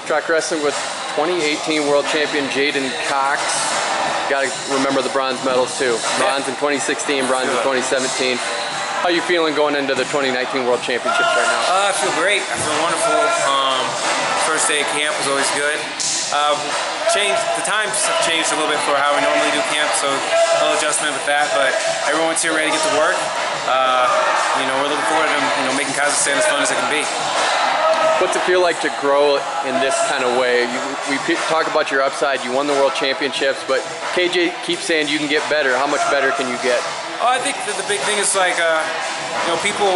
Track wrestling with 2018 world champion J'den Cox. Got to remember the bronze medals too. Bronze in 2016, bronze in 2017. How are you feeling going into the 2019 world championships right now? I feel great. I feel wonderful. First day of camp was always good. The times have changed a little bit for how we normally do camp, so a little adjustment with that. But everyone's here ready to get to work. We're looking forward to making Kazakhstan as fun as it can be. What's it feel like to grow in this kind of way? We talk about your upside. You won the world championships, but KJ keeps saying you can get better. How much better can you get? Oh, I think that the big thing is people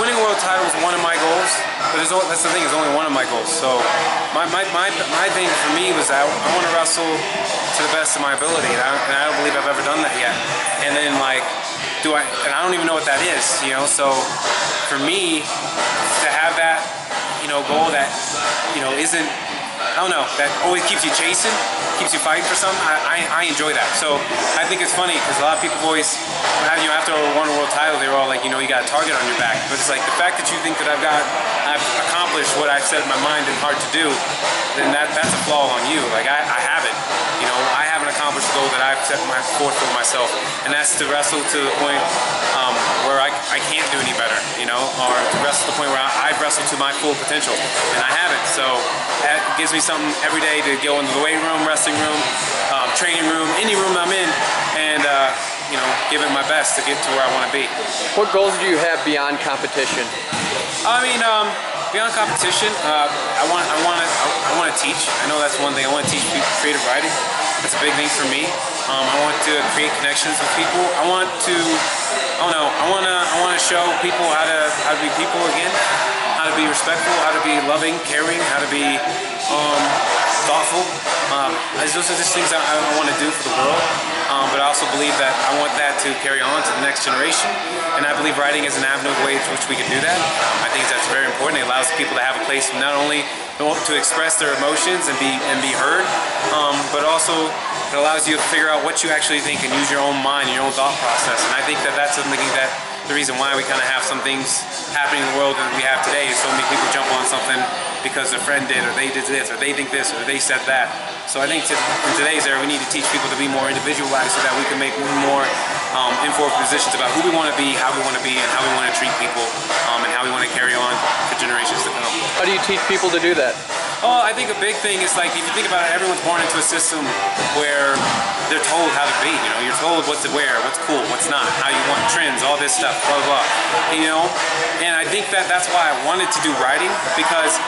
winning a world title is one of my goals, but that's the thing, it's only one of my goals. So my thing for me was that I want to wrestle to the best of my ability, and I don't believe I've ever done that yet. And then I don't even know what that is, So for me to have that goal that isn't, I don't know, that always keeps you chasing, keeps you fighting for something, I enjoy that. So I think it's funny because a lot of people always, after I won a world title, they were all like, you got a target on your back. But it's like the fact that you think that I've accomplished what I've set in my mind and heart to do, then that's a flaw on you. Like I haven't. I haven't accomplished the goal that I've set forth for myself, and that's to wrestle to the point where I can't do any better, or to wrestle to the point where I've wrestled to my full potential, and I haven't. So that gives me something every day to go into the weight room, wrestling room, training room, any room I'm in, and give it my best to get to where I want to be. What goals do you have beyond competition? Beyond competition, I want to teach. I know that's one thing. I want to teach people creative writing. That's a big thing for me. I want to create connections with people. I want to show people how to be people again, how to be respectful, how to be loving, caring, how to be thoughtful. Those are just things that I want to do for the world. But I also believe that I want that to carry on to the next generation, and I believe writing is an avenue of ways which we can do that. I think that's very important. It allows people to have a place not only to express their emotions and be heard, but also it allows you to figure out what you actually think and use your own mind, your own thought process. And I think that that's something that the reason why we kind of have some things happening in the world that we have today is so many people jump on something because their friend did, or they did this, or they think this, or they said that. So I think in today's era, we need to teach people to be more individualized so that we can make more informed decisions about who we want to be, how we want to be, and how we want to treat people, and how we want to carry on for generations to come. How do you teach people to do that? Oh, I think a big thing is if you think about it, everyone's born into a system where they're told how to be. You're told what to wear, what's cool, what's not, how you want trends, all this stuff, blah, blah, blah. And I think that's why I wanted to do writing, because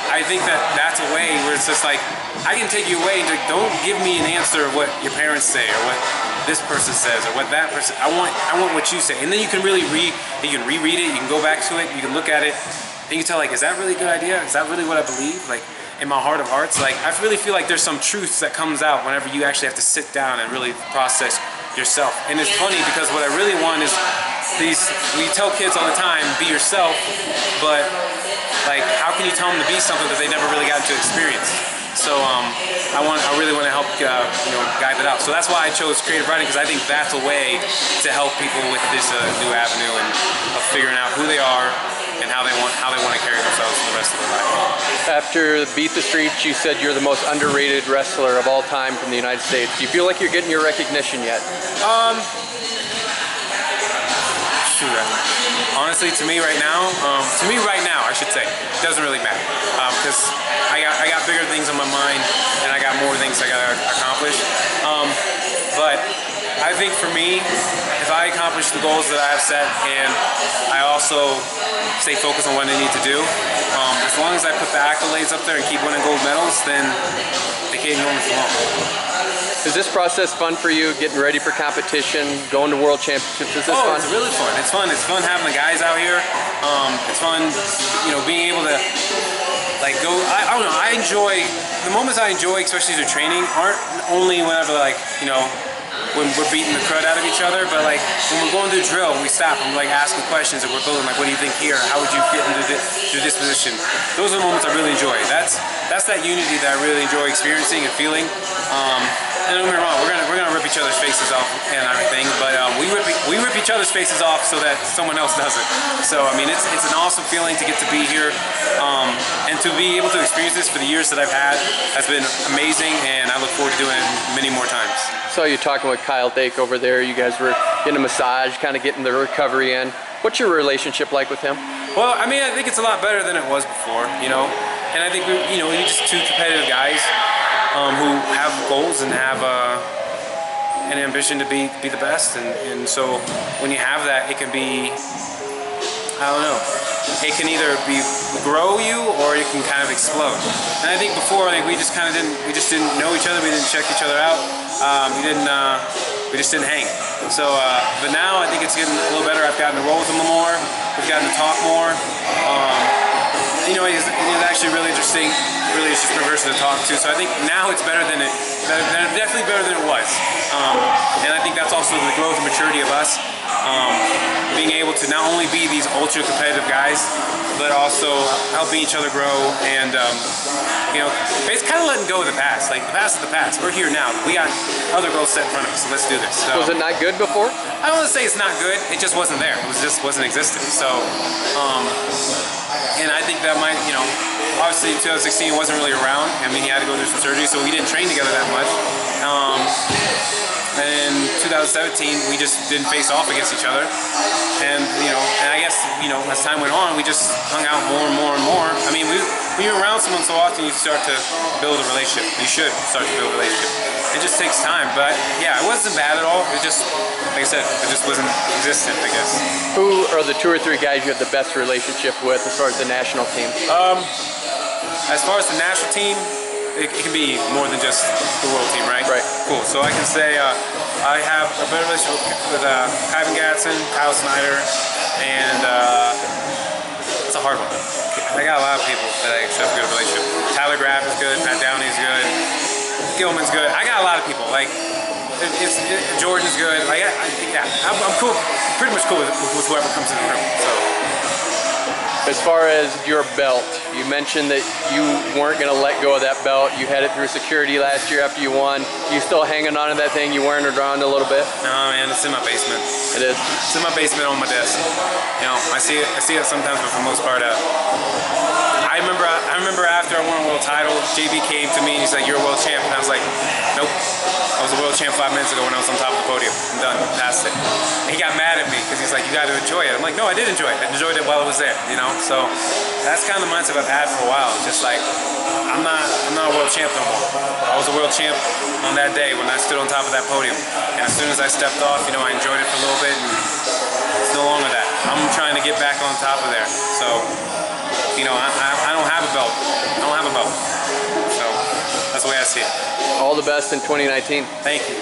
I think that's a way where it's just I can take you away and don't give me an answer of what your parents say or what this person says or what that person. I want what you say, and then you can really you can reread it, you can go back to it, you can look at it, and you can tell is that really a good idea? Is that really what I believe? In my heart of hearts, I really feel like there's some truths that comes out whenever you actually have to sit down and really process yourself. And it's funny because what I really want is we tell kids all the time, be yourself, but how can you tell them to be something that they never really got to experience? So I really want to help guide that out. So that's why I chose creative writing, because I think that's a way to help people with this new avenue and of figuring out who they are and how they want to carry themselves for the rest of their life. After Beat the Streets, you said you're the most underrated wrestler of all time from the United States. Do you feel like you're getting your recognition yet? Honestly, to me right now, I should say, it doesn't really matter, because I got bigger things on my mind and I got more things I got to accomplish. But I think for me, if I accomplish the goals that I have set and I also stay focused on what I need to do, as long as I put the accolades up there and keep winning gold medals, then they can't go for long. Is this process fun for you, getting ready for competition, going to world championships? Is this fun? It's really fun. It's fun. It's fun having the guys out here. It's fun, being able to go. I don't know. I enjoy the moments I enjoy, especially through training, aren't only whenever when we're beating the crud out of each other, but when we're going through drill and we stop and we're asking questions and we're building what do you think here? How would you fit into this position? Those are the moments I really enjoy. That's that's that unity that I really enjoy experiencing and feeling. And don't get me wrong, we're gonna rip each other's faces off and everything, but we rip each other's faces off so that someone else doesn't. So I mean, it's an awesome feeling to get to be here, and to be able to experience this for the years that I've had has been amazing, and I look forward to doing it many more times. So you're talking with Kyle Dake over there. You guys were getting a massage, kind of getting the recovery in. What's your relationship like with him? Well, I mean, I think it's a lot better than it was before, you know. And I think we're just two competitive guys who have goals and have an ambition to be the best. And so when you have that, it can be, I don't know, it can either grow you or it can kind of explode. And I think before, like, we just didn't know each other. We didn't check each other out. We just didn't hang. So, but now I think it's getting a little better. I've gotten to roll with him more. We've gotten to talk more. You know, he's actually really interesting, really interesting person to talk to. So I think now it's better than definitely better than it was. And I think that's also the growth and maturity of us. Being able to not only be these ultra competitive guys, but also helping each other grow, and you know, it's kind of letting go of the past. Like, the past is the past. We're here now. We got other goals set in front of us, so let's do this. So, was it not good before? I don't want to say it's not good. It just wasn't there. It just wasn't existing. So, and I think that might, you know, obviously 2016 wasn't really around. I mean, he had to go through some surgery, so we didn't train together that much. And in 2017, we just didn't face off against each other. And, you know, and I guess, you know, as time went on, we just hung out more and more and more. I mean, when you're around someone so often, you start to build a relationship. You should start to build a relationship. It just takes time, but yeah, it wasn't bad at all. It just, like I said, it just wasn't existent, I guess. Who are the 2 or 3 guys you have the best relationship with as far as the national team? As far as the national team, it can be more than just the world team, right? Right. Cool. So I can say I have a better relationship with Ivan Gatson, Kyle Snyder, and it's a hard one. I got a lot of people that I actually have a good relationship. Tyler Graff is good, Pat Downey's good, Gilman's good. I got a lot of people. Like, Jordan's good. Like, I'm cool. Pretty much cool with whoever comes in the room. So. As far as your belt, you mentioned that you weren't going to let go of that belt. You had it through security last year after you won. You still hanging on to that thing? You wearing it around a little bit? No, man, it's in my basement. It is? It's in my basement on my desk. You know, I see it sometimes, but for the most part, I remember after I won a world title, JB came to me and he's like, "You're a world champ," and I was like, "Nope. I was a world champ 5 minutes ago when I was on top of the podium. I'm done. That's it." And he got mad at me because he's like, "You got to enjoy it." I'm like, "No, I did enjoy it. I enjoyed it while I was there." You know, so that's kind of the mindset I've had for a while. It's just like, I'm not a world champ no more. I was a world champ on that day when I stood on top of that podium, and as soon as I stepped off, you know, I enjoyed it for a little bit, and it's no longer that. I'm trying to get back on top of there. So, you know, I don't have a belt. I don't have a belt. So that's the way I see it. All the best in 2019. Thank you.